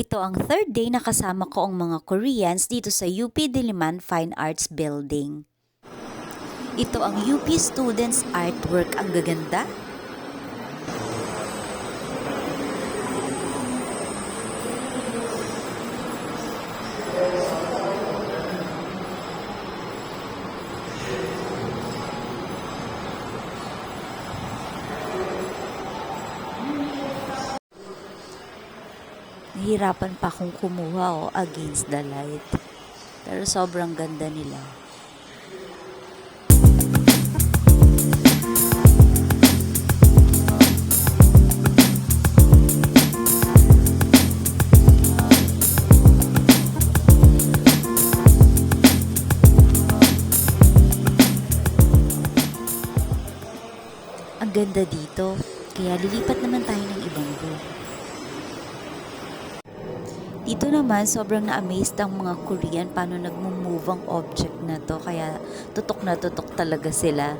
Ito ang third day na kasama ko ang mga Koreans dito sa UP Diliman Fine Arts Building. Ito ang UP Students Artwork. Ang gaganda. Nahirapan pa akong kumuha against the light. Pero sobrang ganda nila. Ang ganda dito. Kaya lilipat naman tayo ng ibang room. Dito naman, sobrang na-amazed ang mga Korean paano nagmo-move ang object na to. Kaya tutok na tutok talaga sila.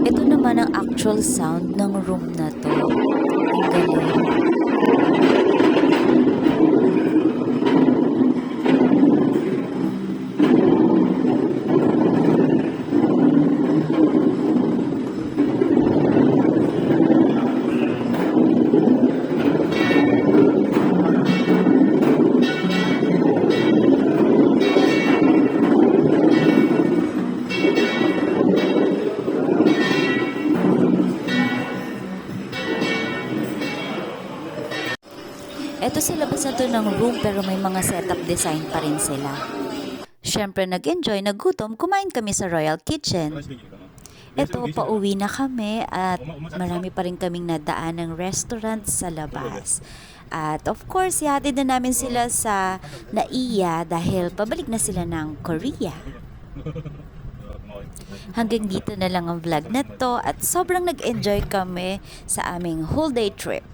Ito naman ang actual sound ng room na to. Ang galing. Ito sa labas na to ng room pero may mga setup design pa rin sila. Siyempre nag-enjoy, nagutom, kumain kami sa Royal Kitchen. Ito, pauwi na kami at marami pa rin kaming nadaan ng restaurant sa labas. At of course, ihatid na namin sila sa Naiya dahil pabalik na sila ng Korea. Hanggang dito na lang ang vlog na to at sobrang nag-enjoy kami sa aming whole day trip.